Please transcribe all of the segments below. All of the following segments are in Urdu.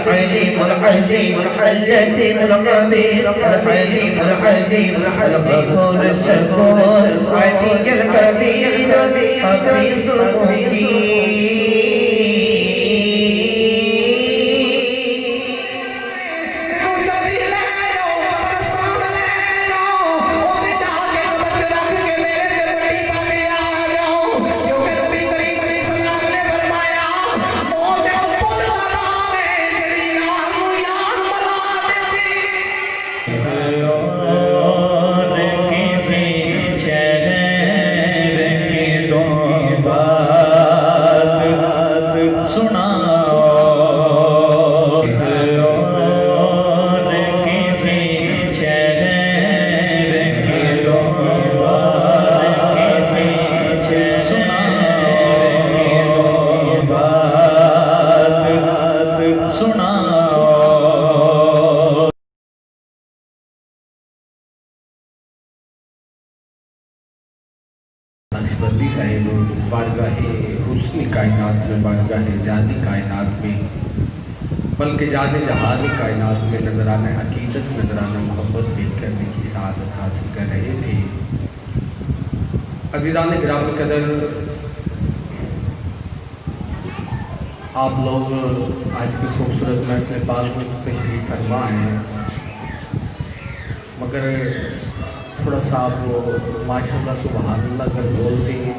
الحليم العزيم الحليم الخبير الحليم العزيم الغفور الشكور علي الكبير حفيظ المجيد نقشبندی صاحب بارگاہ حسن کائنات میں، بارگاہ جانی کائنات میں، بلکہ جان جہان کائنات میں نظرانہ عقیدت، نظرانہ محبت پیش کرنے کی سعادت حاصل کر رہے تھے۔ عزیزان گرامی قدر، آپ لوگ آج کی خوبصورت محفل پاک میں تشریف فرما ہیں، مگر تھوڑا سا آپ ماشاءاللہ سبحان اللہ اگر بولتے ہیں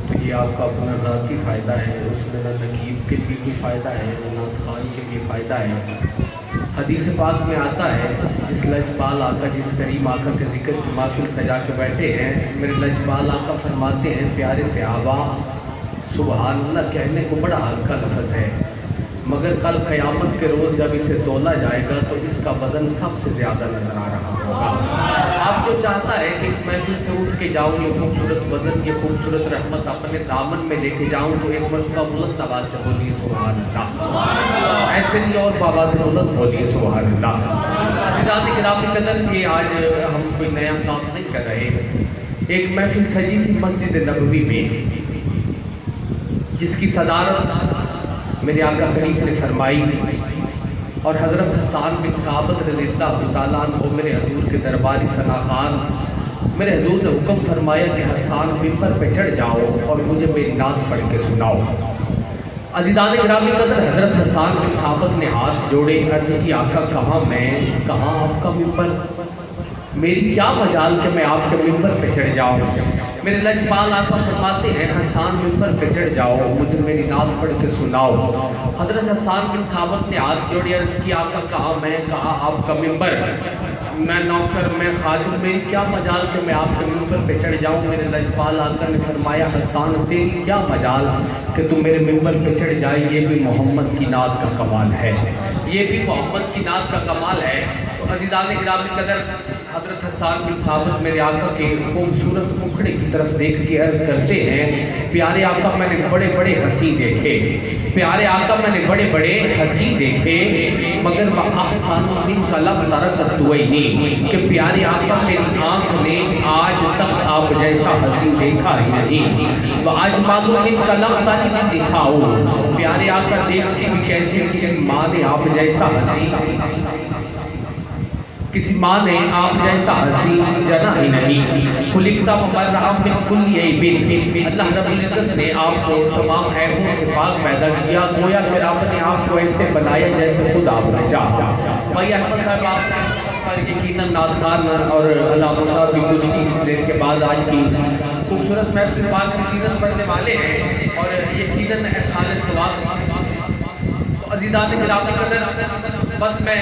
تو یہ آپ کا اپنا ذاتی فائدہ ہے، اس میں نہ نقیب کے لیے کوئی فائدہ ہے، نہ نعت خوان کے لیے فائدہ ہے۔ حدیث پاک میں آتا ہے، جس لجپال آقا، جس کریم آقا کے ذکر کی محفل سجا کے بیٹھے ہیں، میرے لجپال آقا فرماتے ہیں پیارے صحابہ سبحان اللہ کہنے کو بڑا ہلکا لفظ ہے، مگر کل قیامت کے روز جب اسے تولا جائے گا تو اس کا وزن سب سے زیادہ نظر آ رہا ہوگا۔ آپ جو چاہتا ہے کہ اس محفل سے اٹھ کے جاؤں، یہ خوبصورت وزن، یہ خوبصورت رحمت اپنے دامن میں لے کے جاؤں، تو ایک مرتبہ بلند آواز سے بولیے سبحان اللہ، ایسے نہیں اور بابا سے بلند بولیے سبحان اللہ۔ عزیزان گرامی قدر، یہ آج ہم کوئی نیا کام نہیں کر رہے، ایک محفل سجی تھی مسجد نبوی میں، جس کی صدارت میرے آقا کریم نے فرمائی، اور حضرت حسان بن ثابت رضی اللہ تعالیٰ عنہ میرے حضور کے درباری ثنا خان، میرے حضور نے حکم فرمایا کہ حسان ممبر پہ چڑھ جاؤ اور مجھے میری نعت پڑھ کے سناؤ۔ عزیزان گرامی قدر، حضرت حسان بن ثابت نے ہاتھ جوڑے، عرض کی آقا کہاں میں، کہاں آپ کا ممبر، میری کیا مجال کہ میں آپ کے ممبر پہ چڑھ جاؤں۔ میرے لجپال آقا فرماتے ہیں حسان ممبر پہ چڑھ جاؤ، مجھے میری نعت پڑھ کے سناؤ۔ حضرت حسان بن ثابت نے ہاتھ جوڑے، عرض کی آقا کہاں میں، کہاں آپ کا ممبر، میں نوکر، میں خادم، میری کیا مجال کہ میں آپ کے ممبر پہ چڑھ جاؤں۔ میرے لجپال آقا نے فرمایا حسان تیری کیا مجال کہ تم میرے ممبر پہ چڑھ جائے، یہ بھی محمد کی نعت کا کمال ہے، یہ بھی محمد کی نعت کا کمال ہے۔ تو عزیزان گرامی قدر، حضرت حسان بن ثابت میرے آقا کے خوبصورت مکھڑے کی طرف دیکھ کے عرض کرتے ہیں پیارے آقا میں نے بڑے بڑے ہنسی دیکھے، پیارے آقا میں نے بڑے بڑے ہنسی دیکھے، مگر احسان من قلب ترکت توئینی، کہ پیارے آقا میری آنکھ نے آج تک آپ جیسا ہنسی دیکھا ہی نہیں۔ وآج معلوم من قلب ترکت نساؤ، پیارے آقا دیکھتے بھی کیسے کسی ماں نے آپ جیسا ہنسی، کسی ماں نے آپ جیسا ہنسی جنا ہی نہیں۔ خلقتا مبرأ من کل عیب، اللہ رب العزت نے آپ کو تمام عیبوں سے پاک پیدا کیا، گویا کہ رب نے آپ کو ایسے بنایا جیسے خود آپ نے چاہا۔ بھائی احمد صاحب آپ پر یقیناً نعت خوان اور علامہ صاحب بھی کچھ ہی دیر کے بعد آج کی خوبصورت محفل پاک کی سیرت پڑھنے والے ہیں، اور یقیناً احسان ثواب۔ تو عزیزان گرامی قدر، بس میں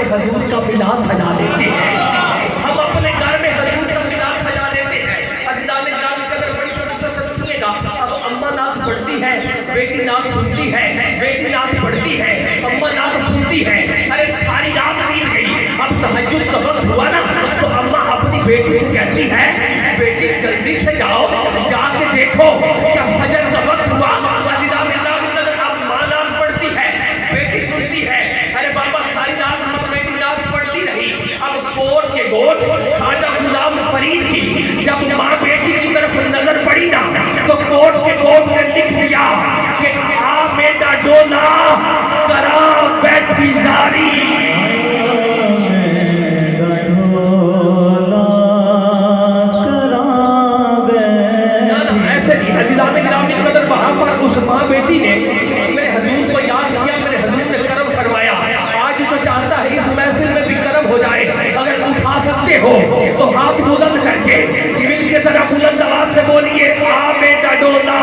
میں حضور کا ملاد سجا دیتے ہیں، ہم اپنے گھر میں حضور کا ملاد سجا دیتے ہیں۔ عزیزان گرامی قدر بڑی توجہ سے سنیے گا، اب اماں نعت پڑھتی ہے، بیٹی نعت سنتی ہے، بیٹی نعت پڑھتی ہے، اماں نعت سنتی ہے، ارے ساری رات نیند گئی، اب تہجد کا وقت ہوا نا تو اماں اپنی بیٹی سے کہتی ہے بیٹی جلدی سے جاؤ، جا کے دیکھو کیا فجر کا وقت ہوا۔ عزیزان گرامی قدر اب ماں نعت پڑھتی ہے، بیٹی سنتی ہے، ارے بابا ساری رات ماں بیٹی نعت پڑھتی رہی، اب گوٹ کے گوٹ خواجہ غلام فرید کی جب ماں بیٹی کی طرف نظر پڑی نا تو گوٹ کے گوٹ نے لکھ دیا کہ آ بیٹا ڈولا کرا بیٹھی زاری۔ عزیزان گرامی قدر وہاں پر اس ماں بیٹی نے میرے حضور کو یاد کیا، میرے حضور نے کرم فرمایا۔ آج تو چاہتا ہے اس محفل میں بھی کرم ہو جائے، اگر اٹھا سکتے ہو تو ہاتھ بلند کر کے مل کے ذرا بلند آواز سے بولیے آ بیٹا ڈولا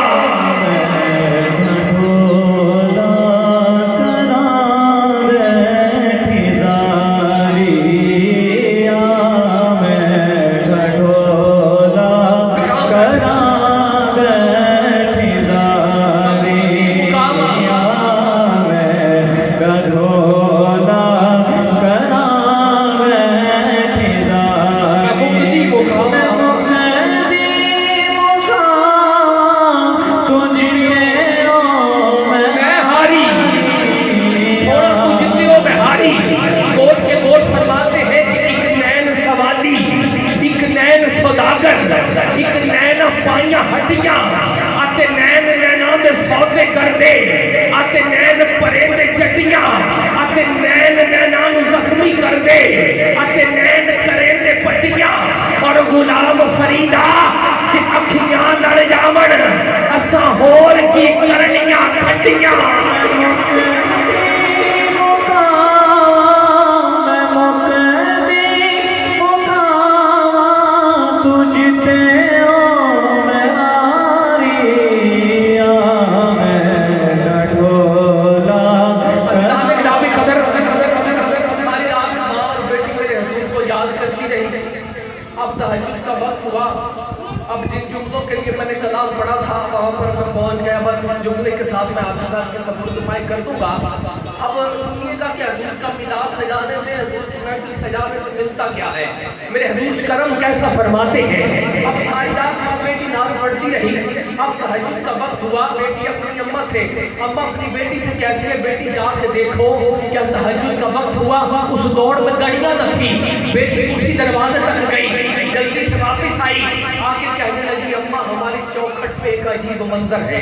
غلام فریدہ جی اکھیاں لڑ جاون اساں ہور کی کرنیاں کھٹیاں اب جن جملوں کے لیے میں نے کلام پڑھا تھا وہاں پر میں پہنچ گیا، بس اس جملے کے ساتھ میں آپ کے ساتھ کے سبورت دمائی کر دوں گا۔ اب سنیے گا کہ حضور کا ملاد سجانے سے، حضور کی محفل سجانے سے ملتا کیا ہے، میرے حضور کرم کیسا فرماتے ہیں۔ اب ساری رات ماں بیٹی نعت پڑھتی رہی، اب تہجد کا وقت ہوا، بیٹی اپنی اماں سے، اماں اپنی بیٹی سے کہتی ہے بیٹی جا کے دیکھو کیا تہجد کا وقت ہوا۔ اس دوڑ میں گڑیاں نہ تھی، بیٹی اٹھی دروازے تک گئی، جلدی سے واپس آئی، آگے کہنے لگی اماں ہماری چوکھٹ پہ ایک عجیب منظر ہے۔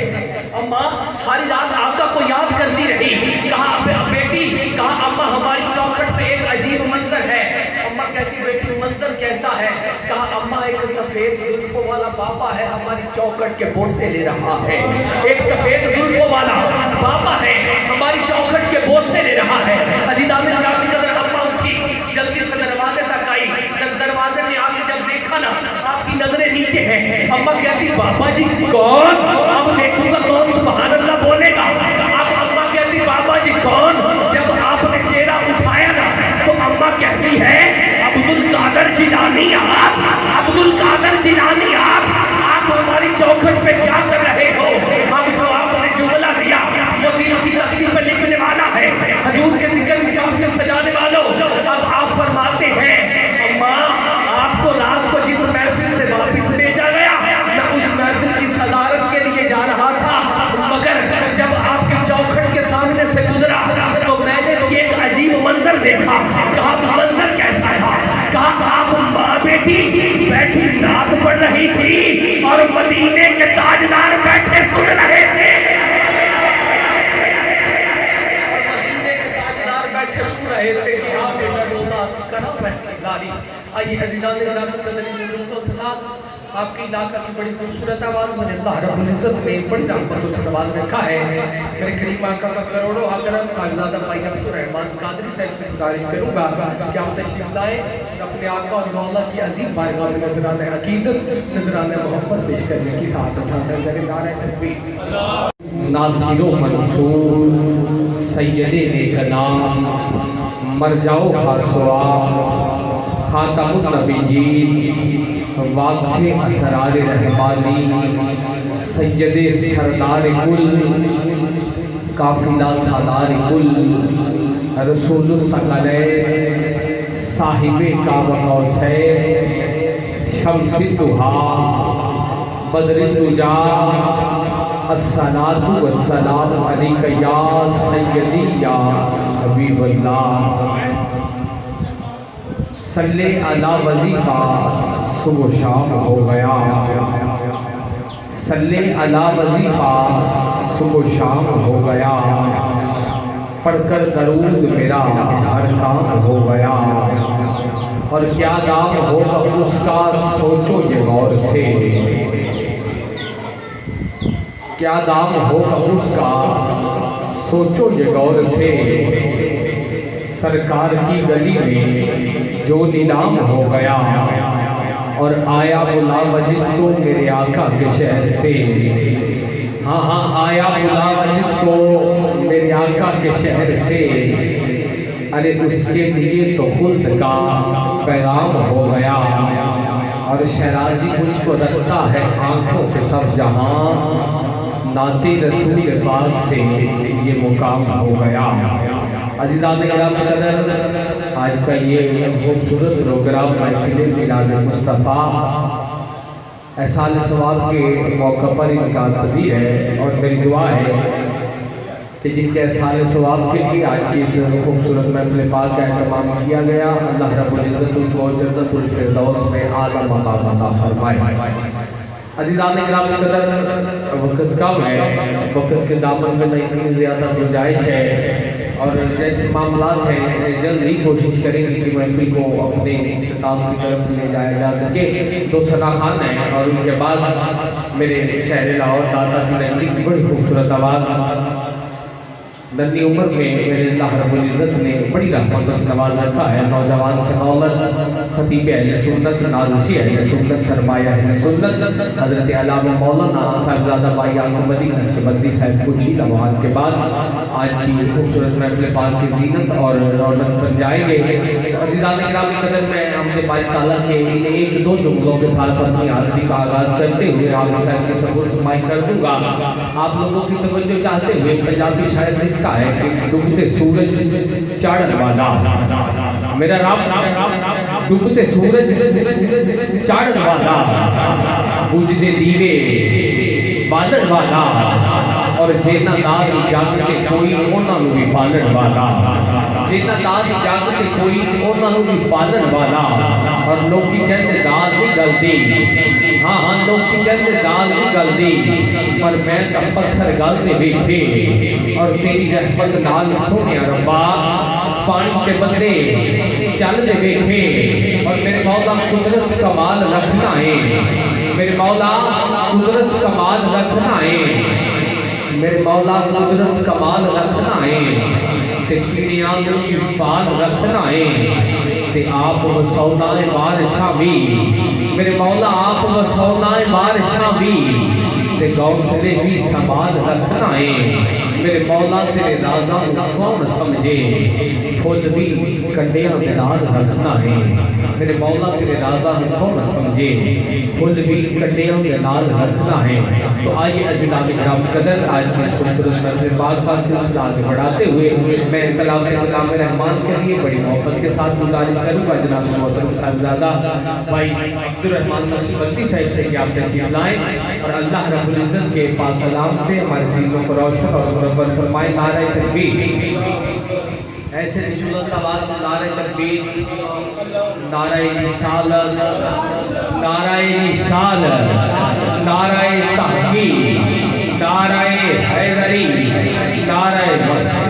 اماں ساری رات آقا کو یاد کرتی رہی، کہا بیٹی، کہا اماں ہماری چوکھٹ پہ ایک عجیب منظر ہے۔ اماں کہتی بیٹی منظر کیسا ہے؟ کہا اماں ایک سفید زلفوں والا بابا ہے ہماری چوکھٹ کے بوسے لے رہا ہے، ایک سفید زلفوں والا بابا ہے ہماری چوکھٹ کے بوسے لے رہا ہے۔ عزیزان گرامی قدر اماں اٹھی، جلدی سے دروازے تک آئی، دروازے میں آ کے جب دیکھا نا آپ کی نظریں نیچے ہیں، اماں کہتی بابا جی کون؟ اب دیکھوں گا کون سبحان اللہ بولے گا۔ اب اماں کہتی بابا جی کون؟ جب آپ نے چہرہ اٹھایا نا تو اماں کہتی ہے عبدالقادر جیلانی آپ، عبدالقادر جیلانی آپ ہماری چوکھٹ پہ کیا کر رہے ہو؟ اب جو آپ نے جملہ دیا وہ دل کی تختی پہ لکھنے والا ہے، حضور کے ذکر کی محفل سجانے والوں۔ اب آپ فرماتے ہیں اماں آپ کو رات کو جس محفل سے واپس بھیجا گیا میں اس محفل کی صدارت کے لیے جا رہا تھا، مگر جب آپ کے چوکھٹ کے سامنے سے گزرا تو میں نے ایک عجیب منظر دیکھا۔ کہا منظر کیسا تھا؟ کہا آپ ماں بیٹی نعت پڑھ رہی تھی اور مدینے کے تاجدار بیٹھے سن رہے تھے، آئیے عزیزان گرامی قدر جملوں کے ساتھ آپ کی علاقہ کی بڑی خوبصورت آواز مجھے اللہ رب العزت نے بڑی رحمتوں سے نواز رکھا ہے۔ میرے کریم آقا کا کروڑوں آکرم صاحبزادہ بھائی عبدالرحمان قادری صاحب سے گزارش کروں گا کہ آپ تشریف لائیں، اپنے آقا اور مولا کی عظیم بارگاہ میں نذرانہ عقیدت، نذرانہ محبت پیش کرنے کی سعادت حاصل کریں۔ نعرہ تکبیر۔ ناصر و منصور سید نیک نام مرجعو خاصوا خاتم النبیین واقف اسرار رحمانی سید سردار کل قافلہ سالار کل رسول الثقلین صاحب کعبہ کوثر شمس الضحیٰ بدر الدجا الصلاۃ والسلام علیک یا سیدی یا حبیب اللہ صلی علی وظیفہ صبح و شام ہو گیا صلی علی وظیفہ صبح و شام ہو گیا پڑھ کر درود میرا ہر کام ہو گیا اور کیا نام ہوگا اس کا سوچو یہ غور سے کیا نام ہوگا اس کا سوچو یہ غور سے سرکار کی گلی میں جو نیلام ہو گیا اور آیا بلاوا جس کو میرے آقا کے شہر سے ہاں آیا بلاوا جس کو میرے آقا کے شہر سے ارے اس کے لیے تو خلد کا پیغام ہو گیا اور شیرازی مجھ کو رکھتا ہے آنکھوں کے سب جہاں نعت رسول پاک سے یہ مقام ہو گیا عزیزان کرام قدر آج کا یہ خوبصورت پروگرام محفل میلاد مصطفیٰ احسان ثواب کے موقع پر انعقاد پذیر ہے اور میری دعا ہے کہ جن کے احسان ثواب کے لیے آج کی اس خوبصورت محفل پاک کا اہتمام کیا گیا اللہ رب العزت ان کو جنت الفردوس میں اعلیٰ مقام عطا فرمائے عزیزان کرام قدر وقت کم ہے وقت کے دامن میں اتنی زیادہ گنجائش ہے اور جیسے معاملات ہیں جلد ہی کوشش کریں گے کہ محفل کو اپنے اختتام کی طرف لے جایا جا سکے دو ثنا خان ہیں اور ان کے بعد میرے شہر لاہور داتا کی نگری کی بڑی خوبصورت آواز ننھی عمر میں میرے اللہ رب العزت نے بڑی رحمت سے نواز رکھا ہے نوجوان سے مولد خطیب اہل سنت نازشی اہل سنت سرمایہ اہل سنت حضرت علامہ مولانا صاحبزادہ بھائی آقا مدینہ نقشبندی صاحب کو چند لمحات کے بعد آج کی خوبصورت محفل پاک کی زینت اور رونق بن جائیں گے عزیزان کرام قدر میں اپنے باری تعالیٰ کے ایک دو جملوں کے ساتھ اپنی حاضری کا آغاز کرتے ہوئے آپ صاحب کے سبور سمائی کر دوں گا آپ لوگوں کی توجہ چاہتے ہوئے پنجابی شاعر لکھتا ہے کہ ڈوبتے سورج چڑھ والا میرا رب ڈوبتے سورج چڑھ والا بجھدے دیوے بالن والا اور جینا داد جاگتے کوئی انہاں نوں بھی بالن والا جینا داد جاگتے کوئی انہاں نوں بھی بالن والا اور لوکی کہندے داد نہیں گلدی ہاں لوکی کہندے داد نہیں گلدی پر میں تا پتھر گلدے ویکھے اور تیری رحمت نال سونیا ربا پانی کے بندے چل دے ویکھے اور میرے مولا قدرت کمال رکھنا ہے میرے مولا قدرت کمال رکھنا ہے میرے مولا قدرت کمال رکھنا ہے تے کیڑیاں دی حفاظت رکھنا ہے تے آپ وسونا بارشاں بھی میرے مولا آپ وسونا بارشاں بھی تے گوشلے بھی سنبھال رکھنا ہے میرے مولا تیرے رازاں کون سمجھے خود بھی کنڈیاں دلال رکھنا ہے میرے مولا تیرے رازاں کون سمجھے خود بھی کنڈیاں دلال رکھنا ہے تو آئیے عزیزان کرام قدر آج کی اس خوبصورت محفل پاک کا سلسلہ آگے بڑھاتے ہوئے میں تلاوت کلام رحمان کے لیے بڑی محبت کے ساتھ گزارش کروں گا جناب محترم صاحبزادہ بھائی عبدالرحمان نقشبندی صاحب سے کہ آپ تشریف لائیں اور اللہ رب العزت کے پاک کلام سے ہمارے سینوں کو روشن اور منور فرمائے نعرہ تکبیر ایسے رسول اللہ باز نعرہ تکبیر نعرہ رسالت نعرہ رسالت نعرہ تحقیق نعرہ حیدری نعرہ وطن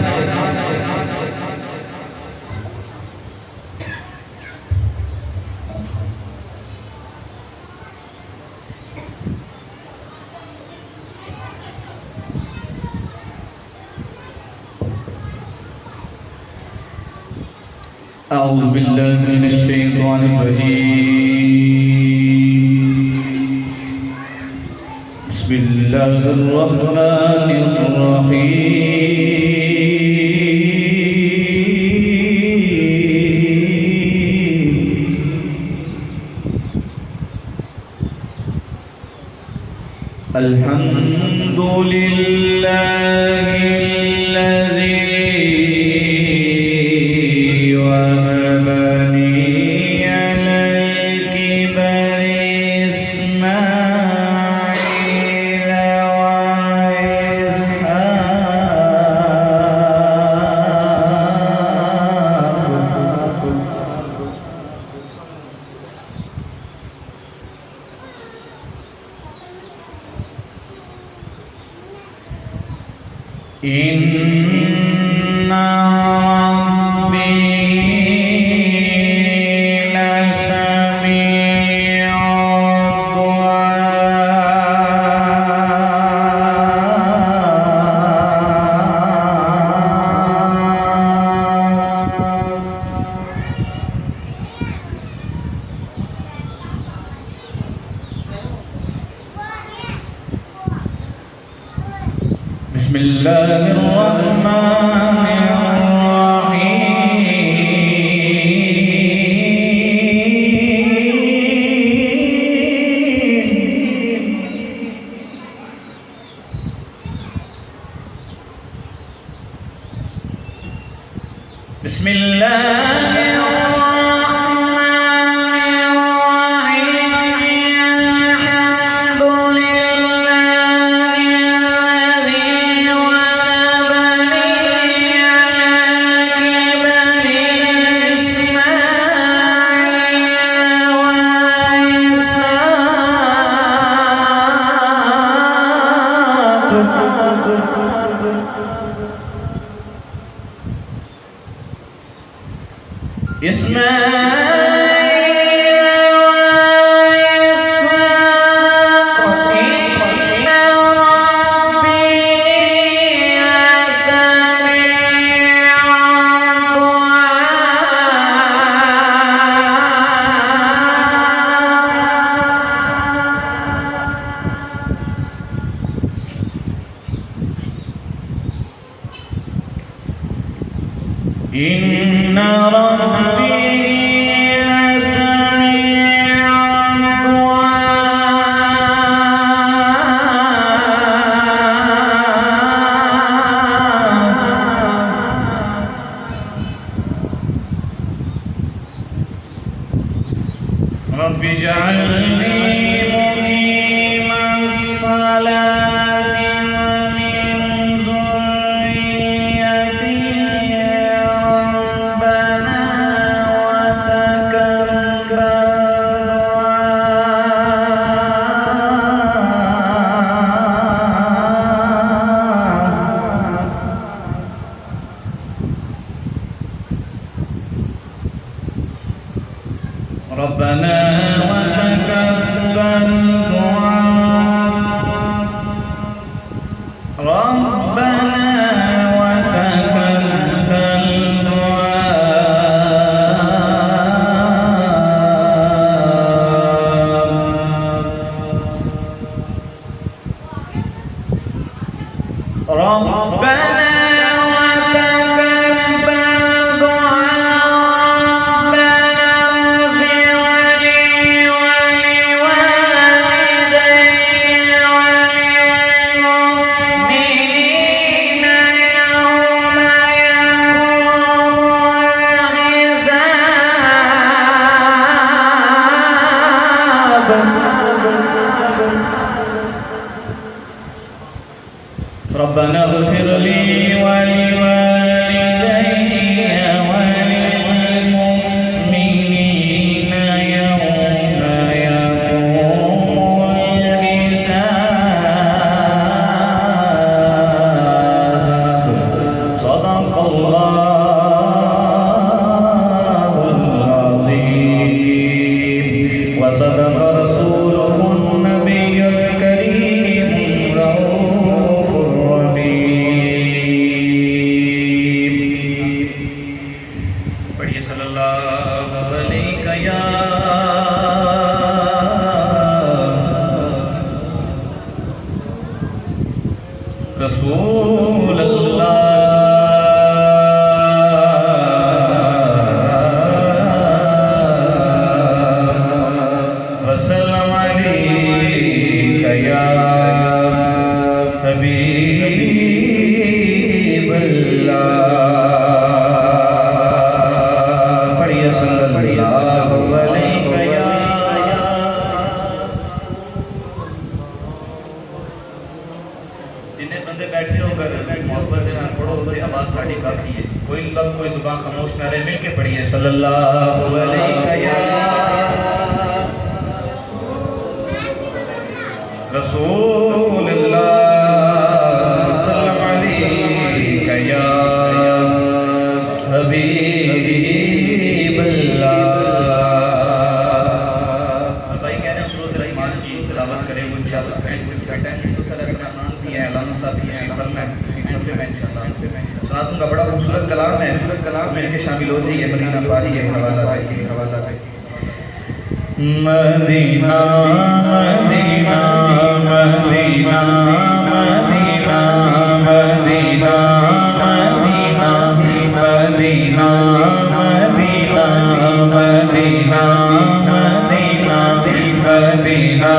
أعوذ بالله من الشيطان الرجيم بسم الله الرحمن الرحيم الحمد لله الذي وهبني على الكبر إسماعيل إن ربي لسميع بسم الله الرحمن الرحيم بسم الله إن ربي لسميع الدعاء رب اجعلني مقيم الصلاة ومن ذريتي ربنا وتقبل ربنا وتقبل دعاء ربنا وتقبل دعاء ربنا ربنا اغفر لي ولوالدي وللمؤمنين يوم يقوم الحساب صدق الله العظيم وصدق رسوله النبي الكريم رؤوف رحيم پڑھیے صلی اللہ علیہ یا رسول اللہ وسلم کوئی زبان خاموش نہ رہے، مل کے پڑھیے صلی اللہ علیہ یا رسول اللہ، سلام علیکہ یا حبیب اللہ۔ بھائی کہہ رہے ہیں سورۃ الرحمن کی تلاوت کریں وہ انشاءاللہ بیٹھیں تو سر اسلام بھی ہیں، علامہ صاحب بھی ہیں، فرم ہے انشاءاللہ سنات ان کا بڑا خوبصورت کلام ہے، مل کے شامل ہو جائیے مدینہ پاک کے حوالہ سے۔ مدینہ مدینہ مدینہ مدینہ مدینہ مدینہ مدینہ مدینہ مدینہ مدینہ مدینہ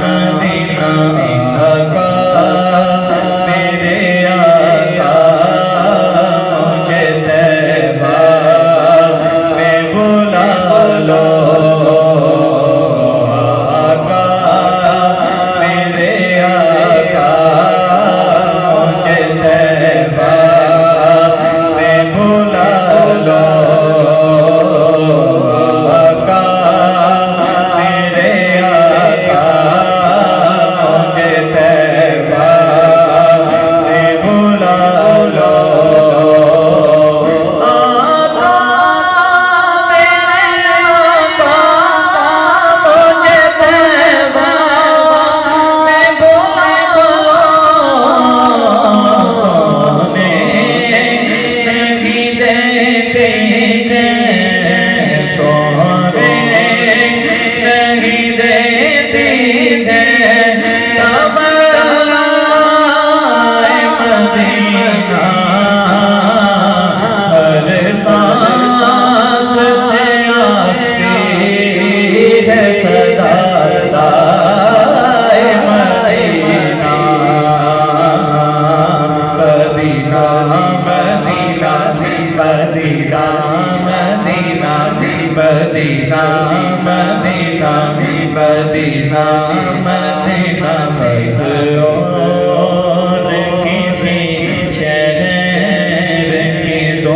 مدینہ آقا میرے آقا مجھے طیبہ میں بلا لو، آقا میرے آقا مجھے طیبہ میں بلا لو، آقا میرے آقا مجھے طیبہ میں بلا لو، آقا میرے آقا مجھے طیبہ میں بلا لو، سونے نہیں دیتے ہیں، سونے نہیں دیتے ہیں، تمنا مدینہ ہر سانس سے آتی ہے صدا مدینہ، مدینہ مدینہ مدینہ مدینہ مدینہ مدینہ مدینہ مدینہ اور کسی شہر کی تو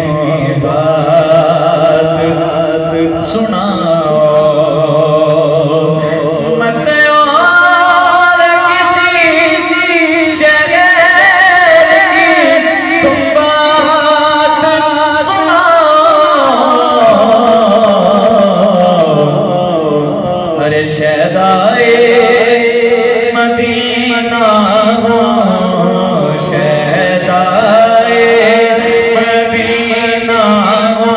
بات سناؤ، مت اور کسی شہر کی تم بات سناؤ، ارے شہدائے مدینہ ہو، شہدائے مدینہ ہو،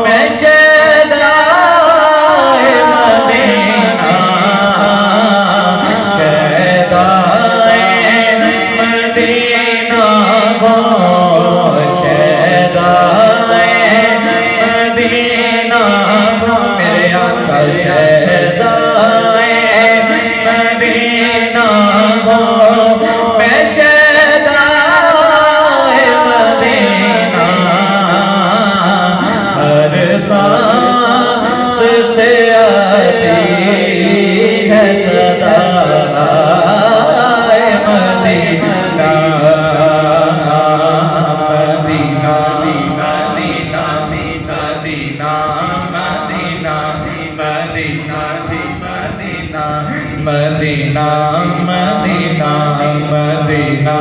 میں شہدائے مدینہ، شہدائے مدینہ ہو، شہدائے مدینہ ہو، میرے آقا شہدائے مدینہ ہو، میں شہدائے مدینہ، ہر سانس سے آتی ہے صدا مدینہ، مدینہ مدینہ مدینہ مدینہ مدینہ مدینہ مدینہ مدینہ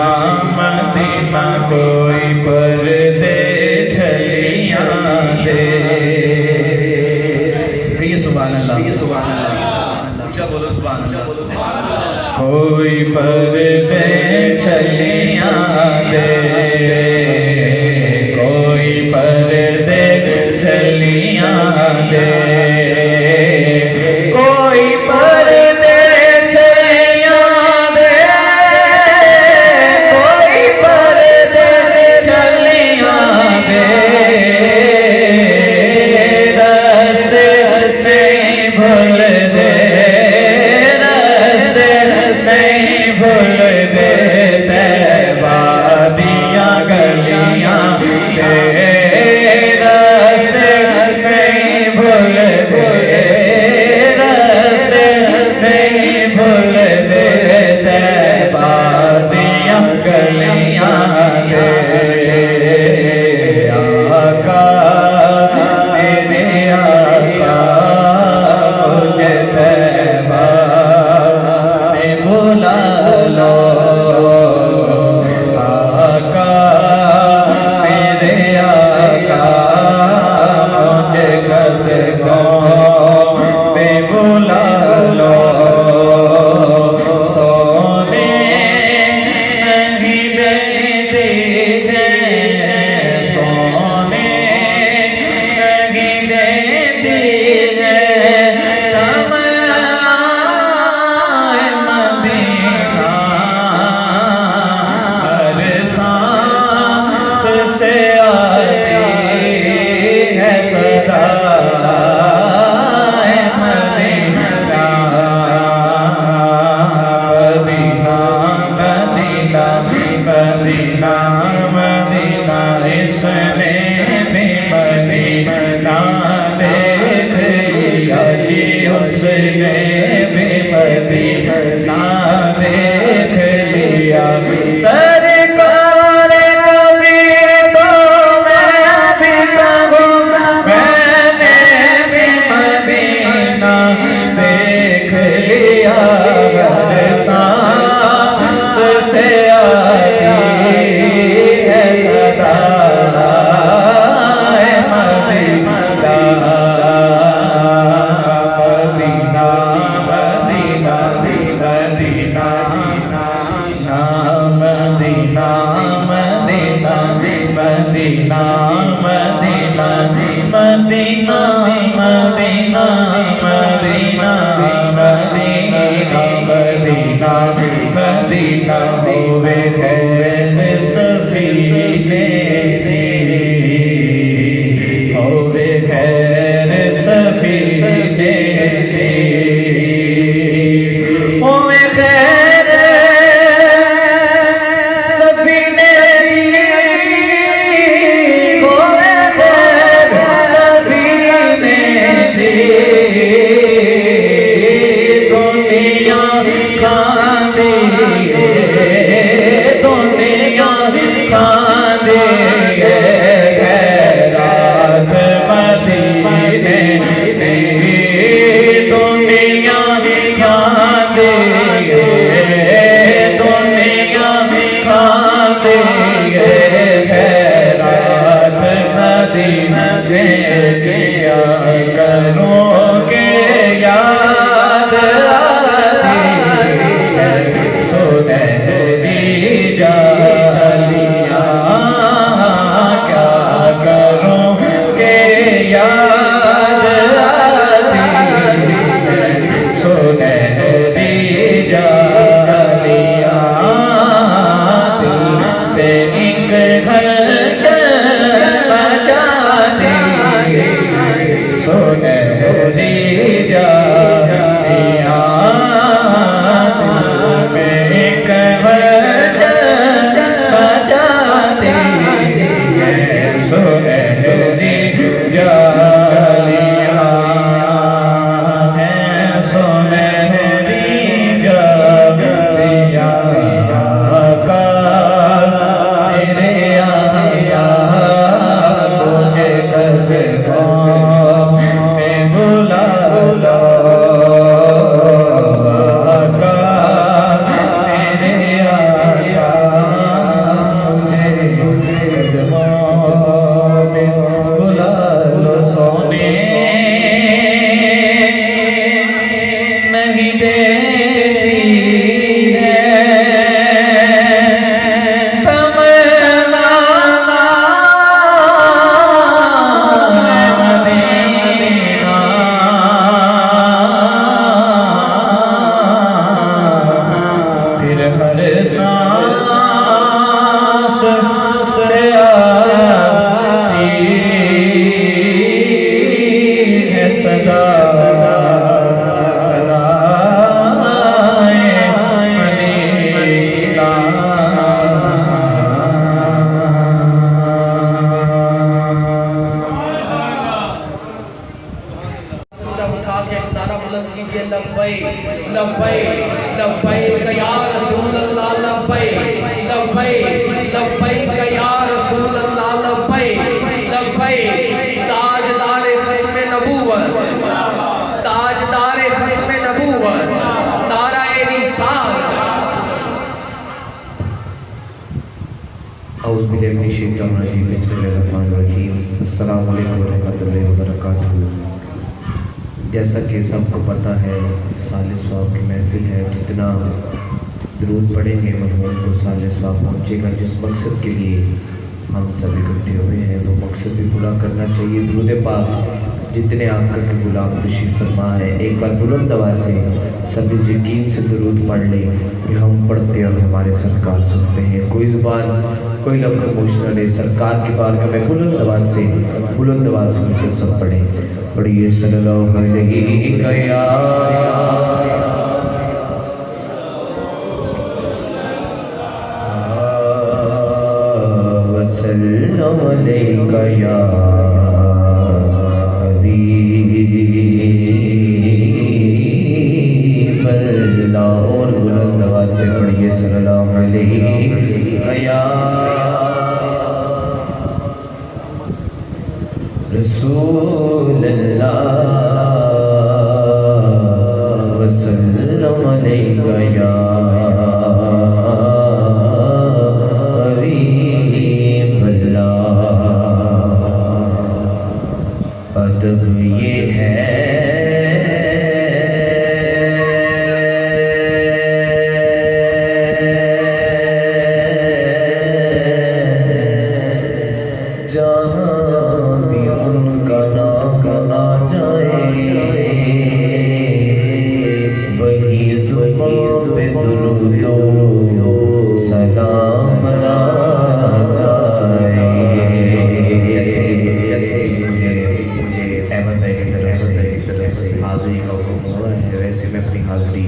مدینہ، کوئی پردے چھلیاں دے، کہیے سبحان اللہ، سبحان اللہ، اونچا بولو سبحان اللہ، کوئی پردے چھلیاں دے، کوئی پردے چھلیاں دے، کوئی پردے چھلیاں دے، کوئی پردے چھلیاں دے، راستے نہیں بھول دے، راستے نہیں بھول دے، طیبہ دیاں گلیاں نعرہ بلند کیجئے لبیک لبیک لبیک یا رسول اللہ لبیک لبیک لبیک یا رسول اللہ لبیک لبیک تاجدار ختم نبوت تاجدار ختم نبوت نعرہ رسالت اعوذ باللہ من الشیطان الرجیم بسم اللہ الرحمن الرحیم السلام علیکم ورحمۃ اللہ وبرکاتہ۔ جیسا کہ سب کو پتہ ہے سال ثواب کی محفل ہے، جتنا درود پڑھیں گے مرحوم کو سال ثواب پہنچے گا۔ جس مقصد کے لیے ہم سب اکٹھے ہوئے ہیں وہ مقصد بھی پورا کرنا چاہیے۔ درود پاک جتنے آقا کے غلام تشریف فرما ہے، ایک بار بلند آواز سے سب یقین سے درود پڑھ لیں کہ ہم پڑھتے اور ہمارے سرکار سنتے ہیں۔ کوئی زبان کوئی لفظ خاموش نہ رہے، سرکار کی بارگاہ میں بلند آواز سے مل کے سب پڑھیں۔ پڑھیے صلی اللہ علیہ وسلم علیکہ یا حبیب اللہ، اور بلند آواز سے پڑھیے صلی اللہ علیہ یا رسول اللہ وسلم علیکہ یا حبیب اللہ۔ ادب یہ ہے جہاں بھی ان کا نام آ جائے وہی زبان پہ درود و سلام آ جائے۔ ایسے مجھے احمد بھائی کی طرف سے حاضری کا حکم ہوا ہے، ویسے میں اپنی حاضری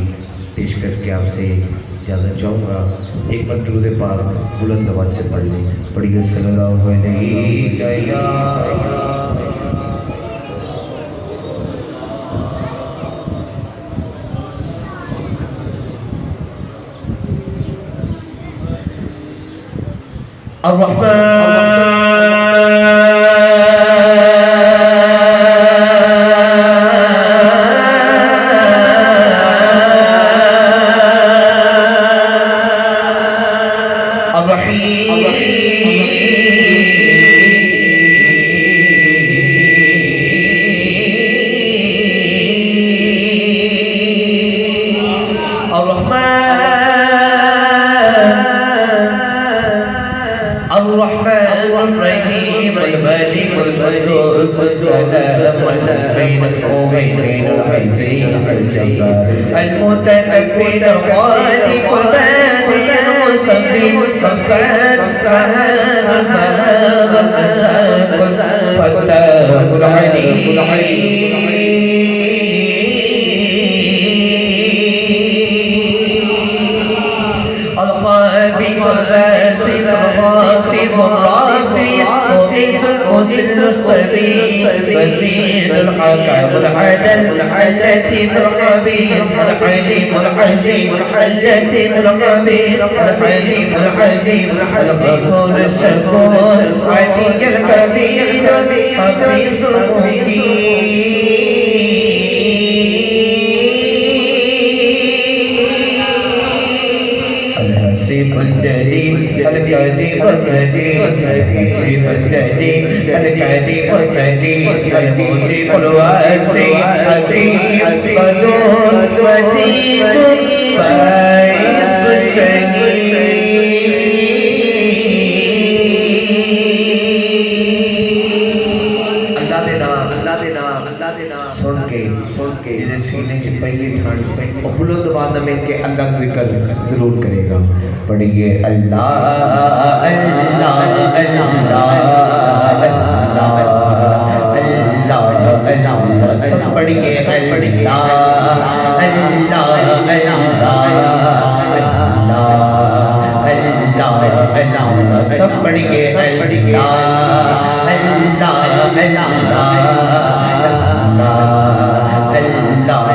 پیش کر کے آپ سے جانا چاہوں گا۔ ایک بار درود پاک بلند آواز سے پڑھ لیں۔ پڑھیے صلی اللہ علیہ یا المتكبر خالق بادي المصفي صفان فهاد الفهاد الأساق فتاه العليم الخابط الباسط الخافض الرافع مؤيس المذل الصبي بزيد الحكم العدل اللطيف الخبير الحليم العزيز اللطيف الخبير الحليم العزيز الغفور الشكور عدي الكبير حفيظ المهين الحسيب الجليل القديم القدير الحسيب الجليل القديم القدير المجيب الواسع حكيم قدور مجيد باعث الشهيد سن کے سینے کی پہلی ٹھانڈ اور بلند آواز میں مل کے اللہ ذکر ضرور کرے گا۔ پڑھیے اللہ اللہ اللہ اللہ سب پڑھیے اللہ اللہ اللہ سب پڑھیے اللہ اللہ اللہ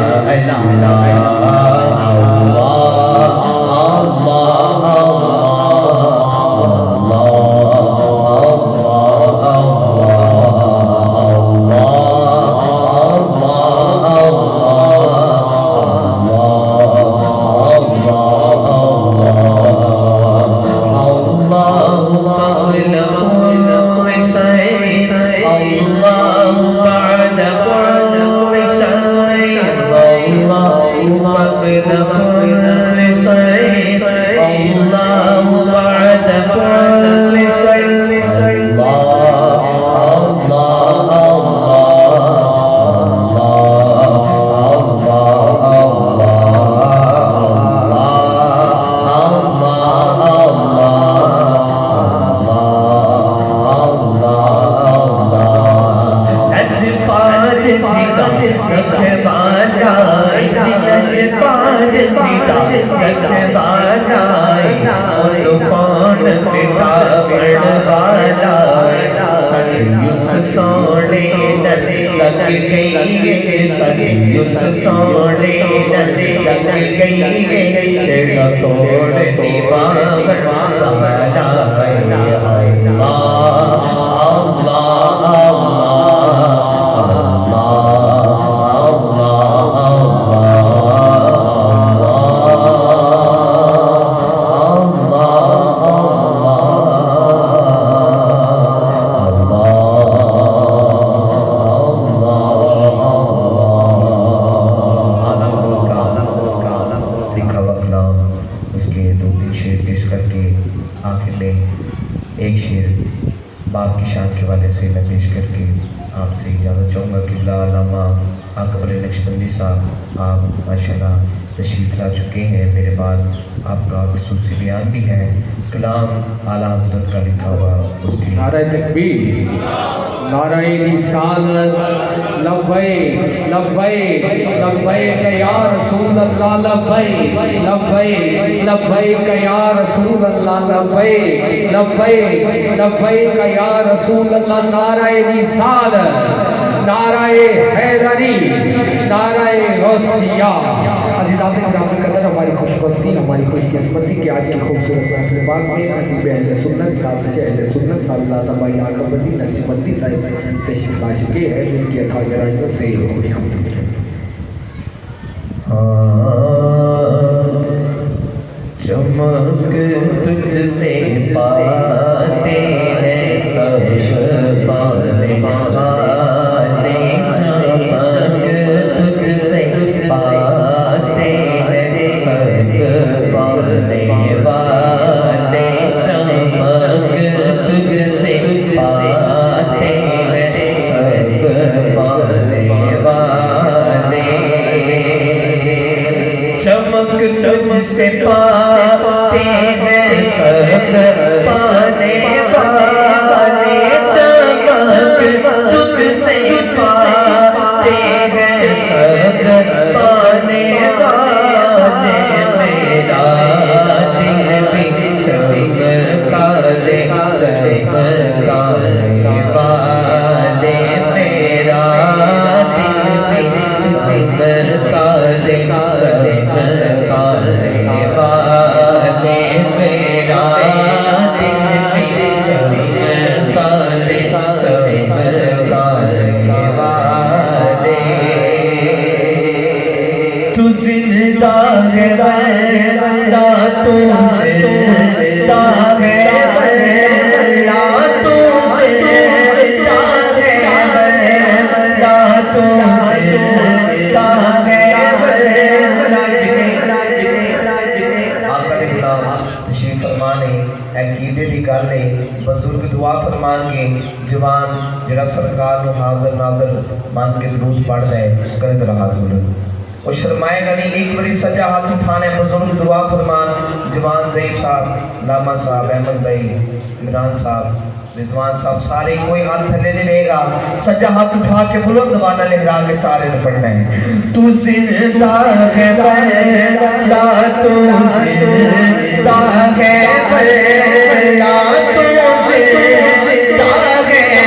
تشریف لا چکے ہیں. میرے بعد آپ کا خصوصی بیان بھی ہے. کلام اعلیٰ حضرت کا لکھا ہوا اس کی نعرہ تکبیر، نعرہ رسالت، لبیک لبیک لبیک یا رسول اللہ، لبیک لبیک لبیک یا رسول اللہ، لبیک لبیک لبیک یا رسول اللہ. نعرہ رسالت، نعرہ حیدری، نعرہ غوثیہ. عزیزان کرام قدر، ہماری خوش بختی، ہماری خوش قسمتی کہ آج کی خوبصورت محفل پاک میں خطیب اہل سنت صاحب سے اہل سنت صاحبزادہ بھائی آقا بندی نقشبندی صاحب تشریف لا چکے ہیں. ان کی عطا گرائیوں سے خوش آمدید. چمک تجھ سے پاتے ہیں سب پانے والے، چمک تجھ سے پاتے ہیں سب پانے والے، چمک تجھ سے پاتے ہیں سب پانے والے، چمک تجھ سے پاتے ہیں سب پانے والے، چمک تجھ سے پاتے ہیں سب پانے والے. میرا دل بھی چمکا دے چمکا والے، میرا دل بھی چمکا دے چمکا والے، میرا دل بھی چمکا دے چمکا والے. تو زندہ ہے اللہ، تو زندہ ہے اللہ، تو زندہ ہے اللہ، تو زندہ ہے. تشریف فرمانے عقیدے دی گل ہے، بزرگ دعا فرمان گے. جوان جڑا سرکار نو حاضر ناظر مان کے درود پڑھدا ہے کرے ذرا ہاتھ بلند. اور شرمائے گا نہیں، ایک بڑی سجا ہاتھ اٹھانے. بزرگ دعا فرمان جوان ضعیف صاحب، لاما صاحب، احمد بھائی، عمران صاحب، رضوان صاحب، سارے کوئی ہاتھ تھلے نہیں رہے گا. سجا ہاتھ اٹھا کے بلند دبانا لہرا کے سارے نے پڑھنا ہے. تو زندہ ہے اللہ، تو زندہ ہے اللہ، تو زندہ ہے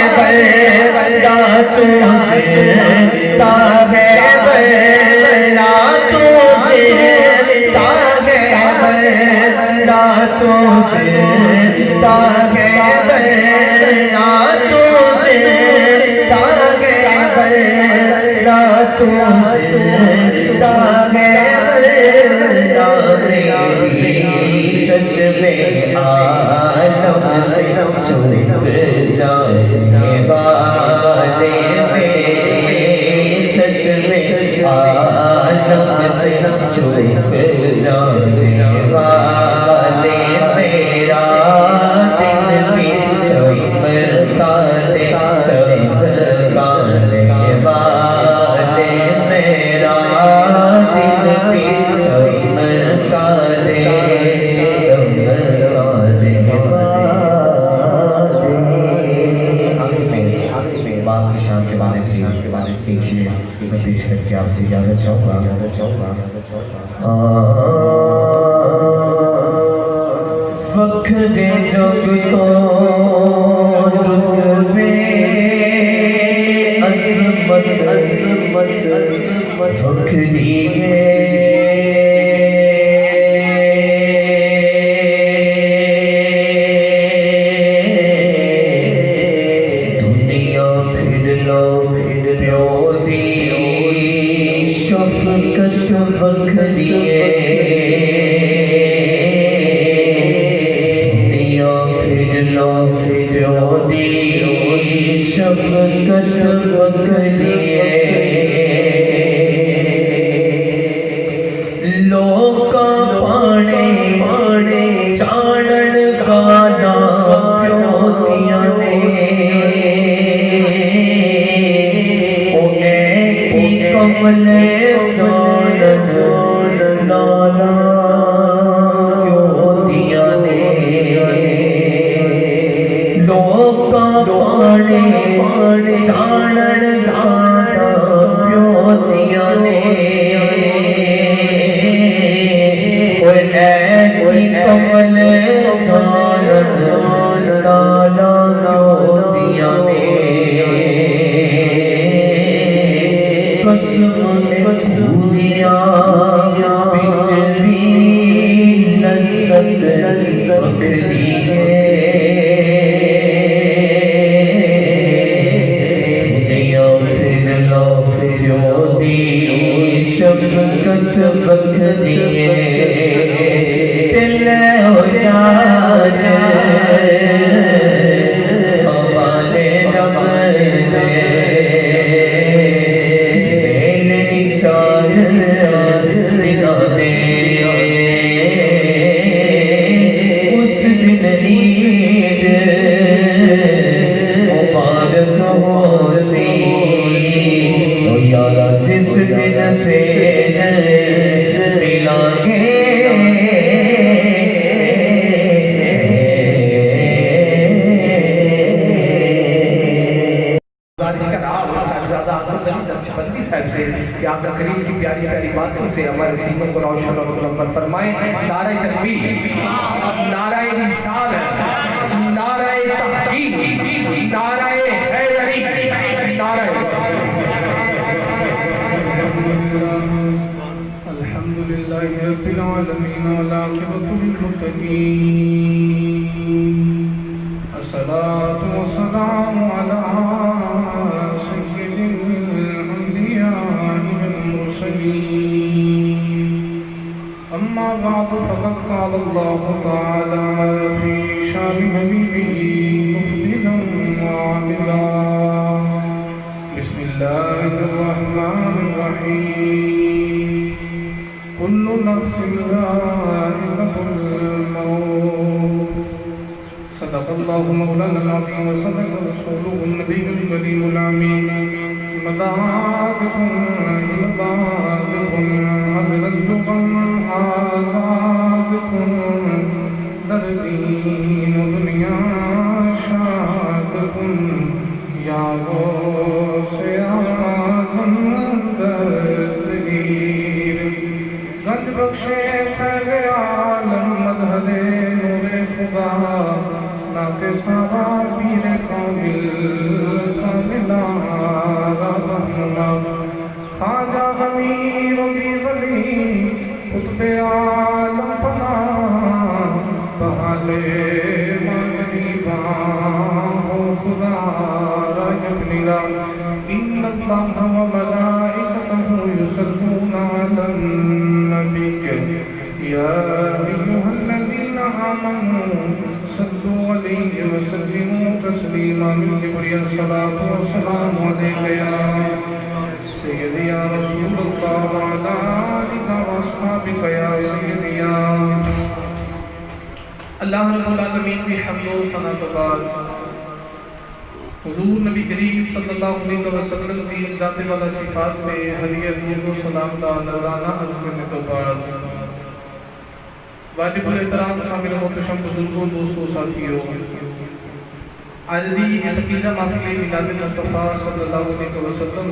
اللہ، تو زندہ ہے سے اجازت چاہوں گا فخرے جگ کو رتبے عظمت فخری ہے دنیا پھر لو پیو دی شفقت فخری ہے شفقت فخری لوکا پانے چانن گانا پیوتیاں نے او ایک ہی کمل چانن نالا پیوتیاں نے لوکا پانے چانن جانا پیوتیاں نے کوئی ایک کمل چانن لالا پیوتیاں نے قسم خودیاں بچ بھی لذت فخری ہے شفقت فخری ہے دل ہو یار حوالے رب دے میل نثار دلا دے اس دن عید مبارک ہو سی او یارا جس دن سے ملیں گے اس کا نام صاحبزادہ احمد علی نقشبندی صاحب سے کہ آپ کریم کی پیاری پیاری باتوں سے ہمارے سینوں کو روشن اور منور فرمائیں نعرہ تکبیر نعرہ رسالت نعرہ تحقیق نعرہ حیدری نعرہ الحمدللہ رب العالمین والعاقبۃ للمتقین الصلاة والسلام علی سید الانبیاء والمرسلین اما بعد فقد قال اللہ تعالی فی شان حبیبہ مخبرا وعابدا بسم اللہ الرحمن الرحیم كل نفس ذائقة الموت صدق الله مولانا العظيم وصدق رسوله النبي الكريم الأمين مدادكم أجلتكم آزادكم دردين دنيا شادكم يا غوث أعظم دستگیر گنج بخشے فیض عالم مظہر نور خدا نعت سارا پیر کامل کاملہ رہنما خواجہ امیر بھی ولی قطب عالم پناہ بحالے مغرباں ہو خدا را یکنلا ان اللہ و ملائکتہ یصلون علی النبی یا ایہا الذین آمنوا صلوا علیہ وسلموا تسلیما من کبریہ الصلاة والسلام علیکہ یا سیدی یا رسول اللہ وعلا آلکہ واصحابکہ یا سیدی یا اللہ رب العالمین بھی حمد و ثنا کے بعد حضور نبی کریم صلی اللہ علیہ وسلم کی ذات والا صفات سے حدیعت درود و سلام کا نورانہ عرض کرنے تو بعد واجب الاحترام شامل محتشم بزرگوں دوستوں ساتھیوں عالدی پاکیزہ محفل میلاد مصطفیٰ صلی اللہ علیہ وسلم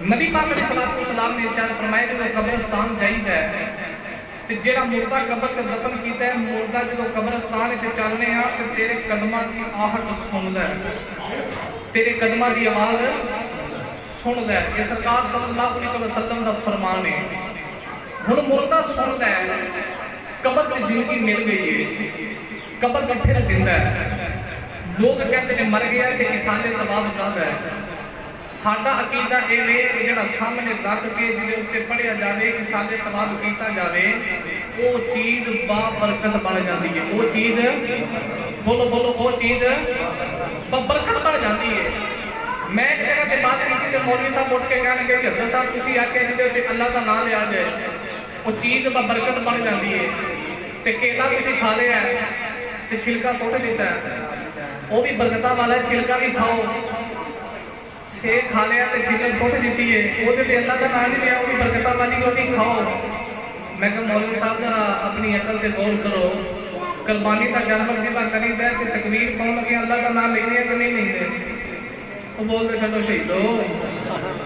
نبی پاک علیہ السلام نے ارشاد فرمایا کہ قبرستان جائیدا ہے تے جیڑا مردہ قبر تے دفن کیتا ہے مردہ جدوں قبرستان وچ چلنے آ تے تیرے قدماں دی آہٹ سندا ہے تیرے قدماں دی آواز سندا ہے یہ سرکار صلی اللہ علیہ وسلم دا فرمان ہے ہن مردہ سندا ہے قبر تے زندگی مل گئی ہے قبر تے پھر زندہ ہے لوگ کہتے ہیں مر گیا تے ایصال ثواب کب ہے ساڈا عقیدہ یہ ہے کہ جڑا سامنے رکھ کے جدے اتنے پڑھیا جائے ایصال ثواب کیتا جائے وہ چیز با برکت بن جاتی ہے وہ چیز بولو بولو وہ چیز با برکت بن جاتی ہے میں ایک جگہ تے بات کی تے مولوی صاحب اٹھ کے کہنے کہ حضرت صاحب تسی آ کے جدے اللہ کا نام لیا جائے وہ چیز با برکت بن جاتی ہے تے کیلا تسی کھا لیا ہے تے چھلکا سٹ دیتا ہے وہ بھی برکتاں والا ہے چھلکا بھی کھاؤ سیب کھا لیا تے چھلکا سٹ دیتی ہے وہ تے اللہ کا نام نہیں لیا وہ بھی برکتاں والی وہ بھی کھاؤ میں کہ مولوی صاحب ذرا اپنی عقل تے غور کرو قربانی کا جانور جب کری دے تے تکبیر پاؤں لگے اللہ کا نام لینے کہ نہیں لیندے وہ بولتے چلو شہیدو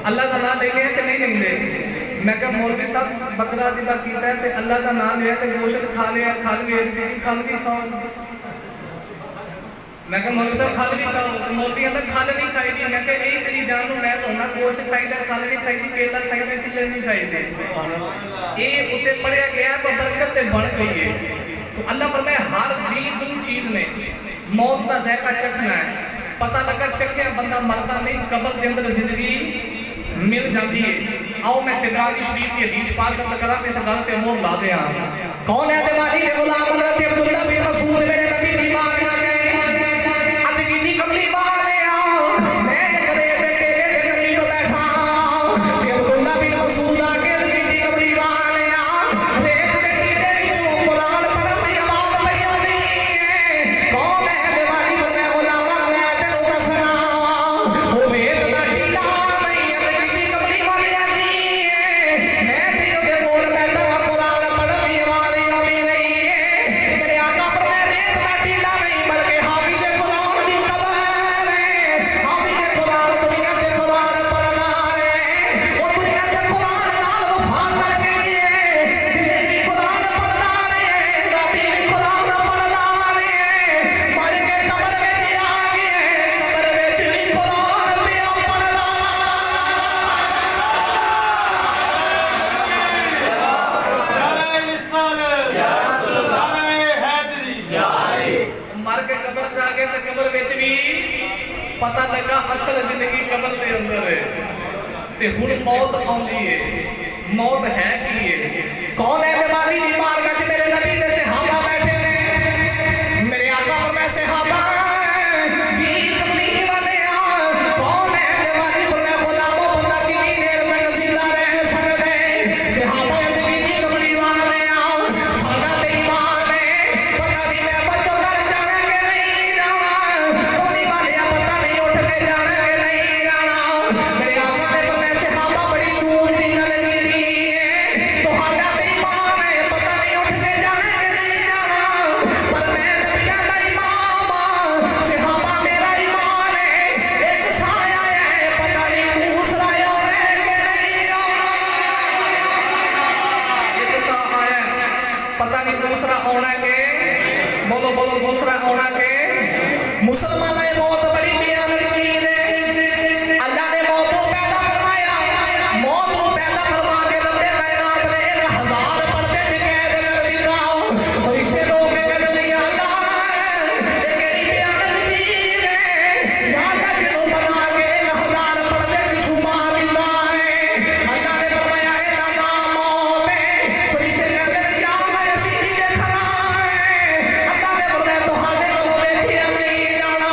اللہ کا نام لینے کہ نہیں لیندے میں کہ مولوی صاحب بکرا ذبح کیتا ہے تے اللہ کا نام لیا تے گوشت کھا لیا کھال بھی کھاؤ میں کہ مولوی صاحب کھال بھی کھاؤ مولوی اندر کھال نہیں کھائی دی میں کہ یہی تیری جان نو میں ہونا گوشت کھائی دے کھال نہیں کھائی دی کیلا کھائی دے چھلے نہیں کھائی دے یہ اتنے پڑھیا گیا تو برکت تے بڑھ گئی ہے تو اللہ فرمایا ہر چیز میں موت کا ذائقہ چکھنا ہے پتہ لگا چکھیا بندہ مرتا نہیں قبر کے اندر زندگی مل جاتی ہے آؤ میں تبرانی شریف کی حدیث پاک کرتا کرا تے اس گل تے مور لا دیا کون ہے تبرانی کے غلام حضرت عبداللہ بن مسعود میرے نبی دی ماں کے پتہ لگا اصل زندگی قبر دے اندر ہے تے ہن موت آندی ہے موت ہے کی ہے کون ہے بیماری بیمار کا میرے نبی دے صحابہ بیٹھے ہیں میرے آقا اور میں صحابہ جی کبھی والے کون ہے بیماری پر میں غلاموں بندہ کی دیر میں زندہ رہ سکتے صحابہ دی کبھی والے ساڈا تے ایمان ہے پتہ نہیں میں بچوں کر جانا کہ نہیں جانا کوئی والے پتہ نہیں اٹھ کے جانا کہ نہیں جانا میرے آقا نے فرمایا صحابہ بڑی دور دی گل کی ہے تو ہاڈا تے ایمان ہے پتہ نہیں اٹھ کے جانا کہ نہیں جانا پر میں نبیاں دا امام صحابہ میرا ایمان ہے ایک سایہ ہے پتہ نہیں دوسرا ہے کہ نہیں ایک سایہ ہے پتہ نہیں دوسرا ہونا کہ بولو بولو دوسرا ہونا کہ مسلمان ہے موت بڑی پیاری چیز ہے اللہ نے موت کو پیدا فرمایا موت کو پیدا فرما کے رب کائنات نے 1000 پردے قید کر دیا فرشتے لوگ کہتے ہیں اللہ یہ کیڑی پیاری چیز ہے یا جنوں بنا کے 1000 پردے چھپا دیتا ہے اللہ نے فرمایا ہے نام موت ہے فرشتے کہتے ہیں یا میں سیدھی دیکھنا ہے اللہ نے فرمایا تو ہمیں کو دیکھیا نہیں جانا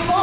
100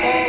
100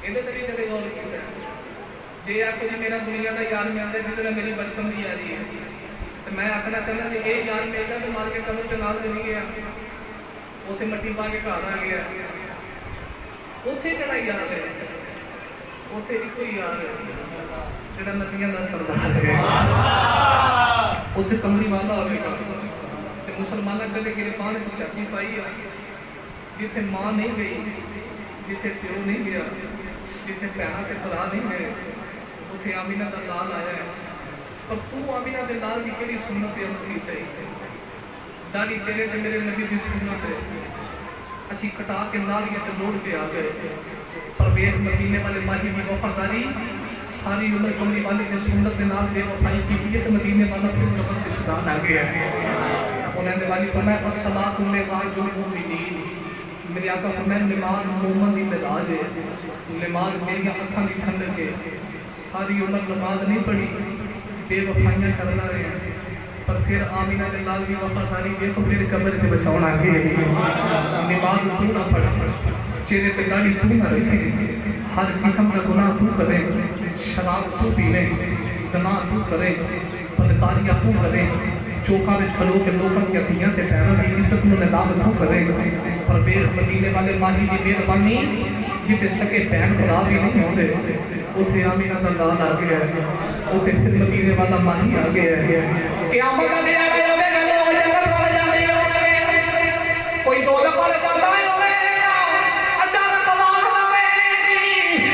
ਇਹਦੇ ਤੇ ਵੀ ਕਦੇ ਗੌਰ ਕੀਤਾ ਜੇ ਆਖੋ ਜੀ ਮੇਰਾ ਦੁਨੀਆ ਦਾ ਯਾਰ ਮਿਲਦਾ ਜਿਹਦੇ ਨਾਲ ਮੇਰੀ ਬਚਪਨ ਦੀ ਯਾਰੀ ਹੈ ਤੇ ਮੈਂ ਆਖਣਾ ਚਾਹੁੰਦਾ ਜੇ ਇਹ ਯਾਰ ਮਿਲਦਾ ਤੇ ਮਾਰ ਕੇ ਕਬਰ ਚ ਨਾਲ ਦੇ ਨਹੀਂ ਗਿਆ ਉੱਥੇ ਮੱਟੀ ਪਾ ਕੇ ਘਰ ਆ ਗਿਆ ਉੱਥੇ ਕਿਹੜਾ ਯਾਰ ਹੈ ਉੱਥੇ ਇੱਕੋ ਹੀ ਯਾਰ ਹੈ ਜਿਹੜਾ ਨਬੀਆਂ ਦਾ ਸਰਦਾਰ ਹੈ ਉੱਥੇ ਕਮਲੀ ਵਾਲਾ ਹੋਵੇਗਾ ਤੇ ਮੁਸਲਮਾਨਾਂ ਕਦੇ ਗਿਰਬਾਨ ਚ ਚਾਬੀ ਪਾਈ ਆ ਜਿੱਥੇ ਮਾਂ ਨਹੀਂ ਗਈ ਜਿੱਥੇ ਪਿਓ ਨਹੀਂ ਗਿਆ ਜਿੱਥੇ ਭੈਣਾਂ ਤੇ ਭਰਾ ਨਹੀਂ ਗਏ اتنے آمینہ کا لال آیا ہے، پر تو آمینہ دے لال کی کیڑی سنت عمل کیتا ہے؟ داڑھی تیرے تے میرے نبی دی سنت ہے، اسی کٹا کے نالیاں چ لوڑ کے آ گئے، پرویز مدینے والے ماہی دی وفاداری ساری عمر کملی والے نے سنت دے نال بے وفائی کی ہے تو مدینے والا پھر قبر تے چھڑان آ گیا ہے۔ انہوں نے والی فرمایا الصلاۃ معراج المؤمنین، میرے آقا فرمایا نماز مومن دی معراج ہے، نماز میری آنکھاں دی ٹھنڈک ہے، ساری عمر نماز نہیں پڑھی بے وفائیاں کرنا رہے ہیں، پر پھر آمینہ دے لال دی وفاداری دیکھو پھر قبر سے بچاؤن آ گئے، نماز تو نہ پڑھا، چہرے سے داڑھی تو نہ رکھے، ہر قسم کا گناہ تو کرے، شراب تو پینے، زنا تو کرے، بدکاریاں تو کرے، چوکا وچ کھلو کے لوکاں دی ہتھیاں تے پیراں دی عزت نوں نظام تو کرے، پرویز مدینے والے ماہی دی مہربانی جتے سکے بہن بھرا بھی نہیں ہوندے، اتنے آمینہ دا لال آ گیا ہے، اتنے پھر مدینے والا ماہی آ گیا ہے۔ قیامت کا دن آ گیا ہے، لوگ جنت والے جاتے ہیں، کوئی دولت والے جاتا ہے، اچانک آواز آوے گی،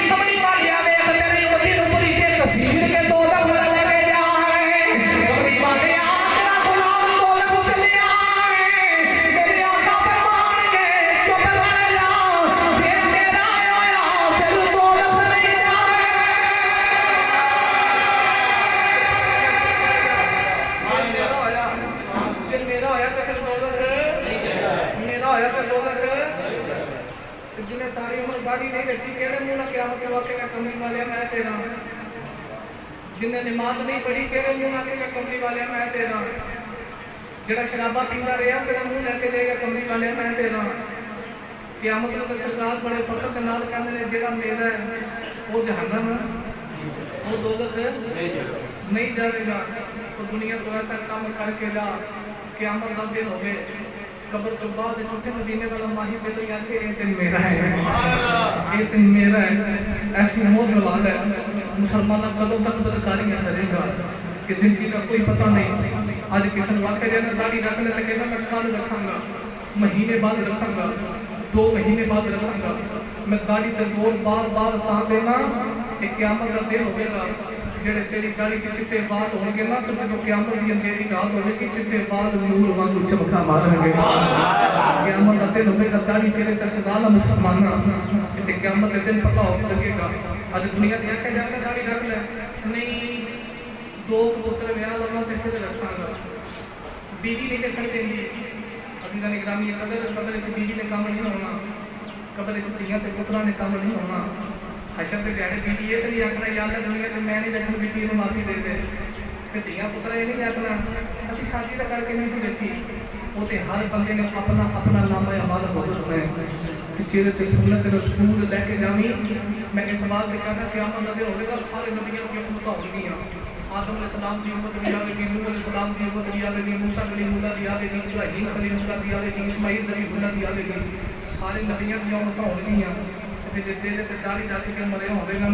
کملی والی آوے تیری امتی نوں پوری سے تصویر کے دولت والے لے کے جا رہے ہیں، کملی والے آ تیرا غلام دولت کو چلے آئے، میرے آقا فرمان کے چپ رہ جا، جے میرا آیا پھر دولت نہیں جائے۔ میرا آیا تو پھر دولت میرا آیا تو دولت جنہیں ساری عمر داڑھی نہیں رکھی کہڑے منہ نہ کیا کہ واقعی میں کملی والے میں تیرا، جنہیں نماز نہیں پڑھی کہڑے منہ نہ کہ کملی والے میں تیرا، جڑا شرابہ پیندا رہا کہڑا منہ لے کے جائے گا کملی والے میں تیرا۔ قیامت میں تو سرکار بڑے فخر کے نال کہندے نے جڑا میرا ہے وہ جہنم ہے، وہ دوزخ نہیں جائے گا، تو دنیا تو ایسا کام کر کے جا قیامت کا دن ہو گئے، قبر جو بعد چھوٹے مدینے والا ماہی پہ تو یاد کہ یہ دن میرا ہے، یہ دن میرا ہے، ایسی موت جوان ہے، مسلمانہ قدم تک بدکاریاں کرے گا کہ زندگی کا کوئی پتہ نہیں۔ آج کسی واقعہ جانا داڑھی رکھ لے تو کہنا میں کال رکھاں گا، مہینے بعد رکھاں گا، 2 مہینے بعد رکھاں گا، میں داڑھی تے زور بار بار تاں دینا کہ قیامت کا دن ہوگے گا، جڑے تیری داڑھی کے چٹے بال ہون گے نا، پھر جو قیامت دی اندھیری رات ہوے گی چٹے بال نور وانگو چمکا مارن گے، قیامت کا دن ہوے گا داڑھی چہرے تے سزا نہ مسلمانہ، تے قیامت کے دن پتہ ہو لگے گا۔ اج دنیا تے آکھے جاندے داڑھی رکھ لے، نہیں 2 پتر ویاہ لواں تے پھر رکھاں گا، بیوی نہیں رکھن دیندی، عزیزاں نے گرامی قدر وچ بیوی نے کام نہیں ہونا، قبر وچ دھیاں تے پتراں نے کام نہیں ہونا، حشر کے زیادہ بیٹی یہ تو نہیں آکھنا یا اللہ دنیا تو میں نہیں رکھوں بیٹی کو معافی دے دے، کہ دھیاں پترا یہ نہیں آکھنا اسی شادی کا کر کے نہیں سی دیکھی، وہ تو ہر بندے نے اپنا اپنا نام اعمال بھگتنا ہے، چہرے تے سنت رسول لے کے جامی۔ میں اس بات سے کہنا قیامت کا دن ہوگا سارے نبیوں کی امتیں ہوں گی، آدم علیہ السلام کی امت بھی آئے گی، نوح علیہ السلام کی امت بھی آئے گی، موسیٰ کلیم اللہ بھی آئے گی، ابراہیم خلیل اللہ بھی آئے گی، اسماعیل خلیل اللہ بھی آئے گی، سارے نبیوں کی امتیں ہوں گی۔ تیرے تے داڑھی رکھ کے مرے ہوندے نا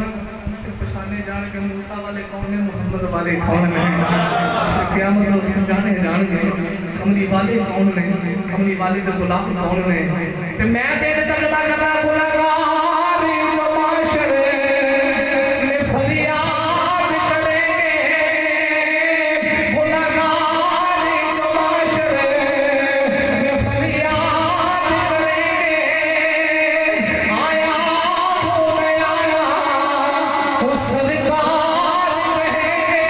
پھر پچھانے جان کے موسیٰ والے کون ہیں، محمد والے کون ہیں، قیامت میں اس جانے جان گے کملی والے کون ہیں، کملی والے دے غلام کون ہیں۔ تے میں تیرے ترجمہ کرنا گناہگار جو معاشرے میں فریاد کریں گے، گناہگار جو معاشرے میں فریاد کریں گے، آیا وہ صدقار رہیں گے،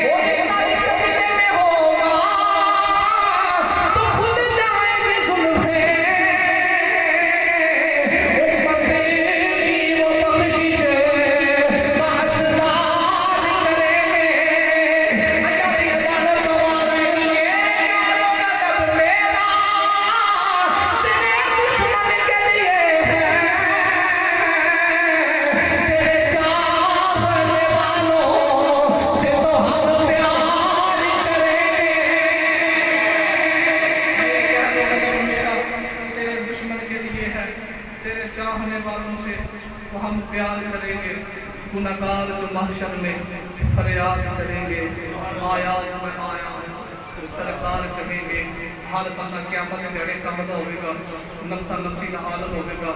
وہ ہماری سجدے میں ہوگا تو خود جائیں گے زلفیں، امت کی وہ بخشش معصدار کریں گے، اجازی عدالت جو آئے گی نالوں کا جب میرا تیرے دشمن کے لیے ہے، تیرے چاہنے والوں سے تو ہم پیار کریں گے، تیرے دشمن کے لیے ہے، تیرے چاہنے والوں سے تو ہم پیار کریں گے، گناہگار جو محشر میں فریاد کریں گے، آیا میں آیا سرکار کہیں گے، ہر بندہ قیامت دے دیہڑے کمدا ہوے گا نفسا نفسی دا عالم ہوے گا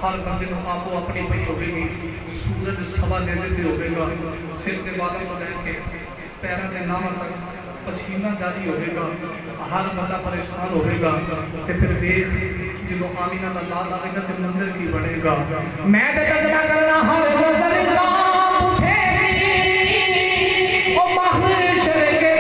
ہر بندے نوں آپو اپنی پئی ہوے گی سورج سوا نیزے تے ہوے گا سر تے بالوں تو لے کے پیراں دے ناماں تک پسینہ جاری ہوے گا ہر بندہ پریشان ہوے گا تے پھر دیکھ جدو آمینہ دا لال آئے گا تے منظر کی بنے گا میں تے تجربہ کرنا ہر نظر اللہ اٹھے گی او محشر کے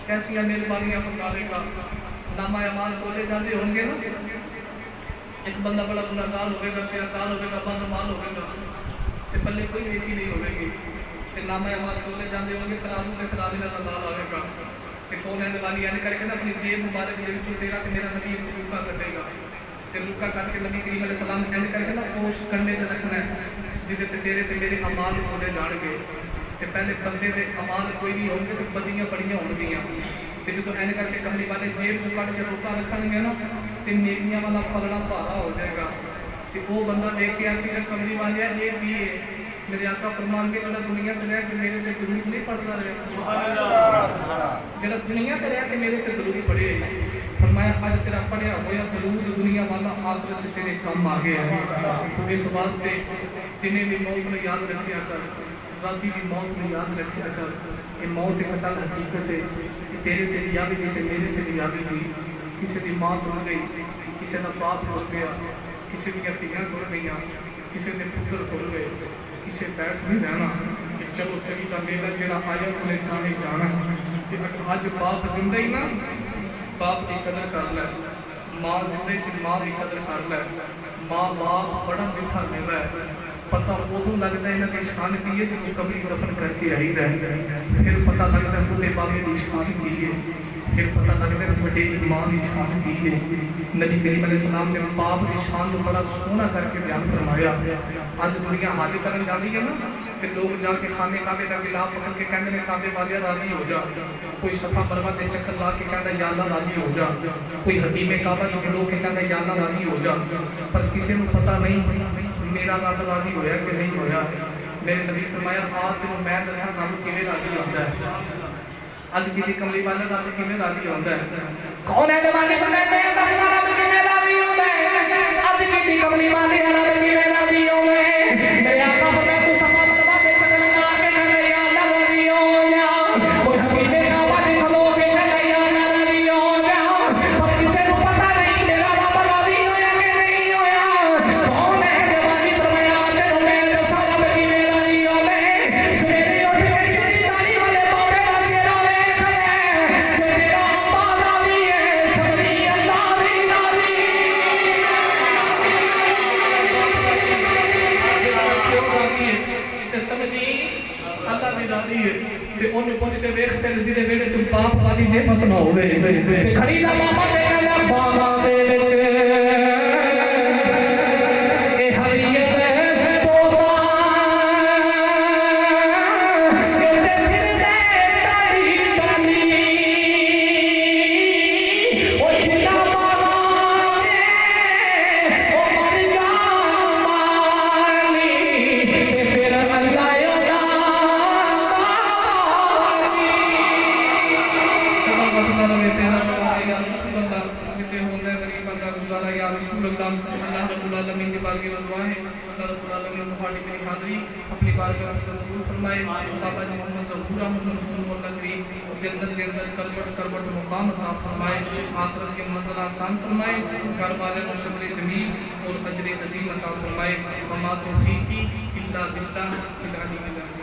کیسی مہربانیاں فرماوے گا نامہ اعمال کھولے جاندے ہوں گے نا ایک بندہ بڑا گناہگار ہوے گا سیاکار ہوے گا بدعمال ہوے گا تے پلے کوئی نیکی نہیں ہوے گی تے نامہ اعمال کھولے جاندے ہوں گے ترازو تے خرابی دا نال آوے گا تے کون ہے والی یعنی کر کے نا اپنی جیب مبارک دے وچوں تیرا تے میرا نبی روکا کٹے گا تے روکا کٹ کے نبی کریم علیہ السلام نے کر کے نا کوش کنڈے چ رکھنا ہے جدے تے تیرے تے میرے اعمال کھولے جان گے تے پہلے بندے دے اعمال کوئی نہیں ہوں گے تے بدیاں بڑیاں ہون گیاں تے جدوں این کر کے کملی والے جیب چ کٹ کے روکا رکھن گے نا تے نیکیاں والا پلڑا بھارا ہو جائے گا تے وہ بندہ دیکھ کے آکھے گا کملی والے یہ کی ہے میرے آقا فرمان کے جڑا دنیا تے رہ کے میرے تے درود نہیں پڑھدا رہے سبحان اللہ جڑا دنیا تے رہ کے میرے تے درود پڑھے فرمایا اج تیرا پڑھیا ہویا درود دنیا والا آخرت چ تیرے کم آ گیا ہے تو اس واسطے تینے بھی موت نوں یاد رکھیا کر راتی بھی موت نوں یاد رکھیا کر یہ موت ایک ٹل حقیقت ہے تیرے تے بھی آوے گی تے میرے تے بھی آوے گی کسی دی ماں تر گئی کسی دا باپ تر گیا کسی دی دھیاں تر گئیاں کسی دے پتر تر گئے کسی بیٹھ نہیں رہنا کہ چلو چلی دا میلا جڑا آیا انہیں جانے جانا کہ اج باپ زندہ ہی نا باپ دی قدر کر لے ماں زندہ تے ماں دی قدر کر لے ماں باپ بڑا میٹھا میوہ ہے پتہ ادوں لگتا ہے انہاں دی شان کی ہے کہ قبری دفن کر کے آئی ہے پھر پتہ لگتا ہے بوڑھے بابے دی شان کی ہے پھر پتہ لگتا ہے اس وڈیری ماں دی شان کی ہے نبی کریم علیہ السلام نے باپ دی شان کو بڑا سونا کر کے بیان فرمایا اج دنیا حج کرن جاندی ہے نا کہ لوگ جا کے خانے کعبے دا غلاف پکڑ کے کہندے نے کعبے والے راضی ہو جا کوئی صفا مروہ تے چکر لا کے کہندا یا اللہ راضی ہو جا کوئی حتیم کعبہ چ لوگ کے کہندا یا اللہ راضی ہو جا پر کسی نوں پتہ نہیں میرا رب راضی ہویا کہ نہیں ہویا میرے نبی فرمایا آپ تینوں میں دساں رب کیویں راضی ہوندا ہے اج کیتی کملی والا رب کیویں راضی ہوندا ہے کون ہے دیوانے بندے میں دساں رب کیویں راضی ہوندا ہے اج کیتی کملی والے رب کیویں راضی ہوندا ہے میرے آقا میں تو سما بلوا دے چکر لا کے کہے یا اللہ راضی ہو جا کوئی حکیم کعبہ دے کھلو کے کہے یا اللہ راضی ہو جا پر کسے نوں پتہ نہیں میرا رب راضی ہویا کہ نہیں ہویا کون ہے دیوانے فرمایا تے میں دساں رب کیویں راضی ہوندا ہے سویرے اٹھ کے چڑی داڑھی والے بابے دا چہرہ ویکھ لے جو تیرا ابا راضی ہے سمجھی اللہ بھی راضی تے سمجھی اللہ بھی راضی ہے تے اونوں پوچھ کے ویکھ تے جدے ویڑے چ باپ والی نعمت نہ ہوے تے کھڑی دا بابا تے کہندا باغاں دے وچ اے ہریت توبہ اے تے پھر دے تاری بانی او جنا باغاں دے او مر جا مالی تے پھر اللہ اللہ رب العالمین کی بارگاہ میں دعا ہے اللہ رب العالمین تمہاری میری حاضری اپنی بارگاہ میں قبول فرمائے بابا جی محمد ظہور احمد مولا کریم جنت کے اندر کروٹ کروٹ مقام عطا فرمائے آخرت کے منزل آسان فرمائے گھر والے کو صبر جمیل اور اجر عظیم عطا فرمائے وما توفیقی الا باللہ العلی العظیم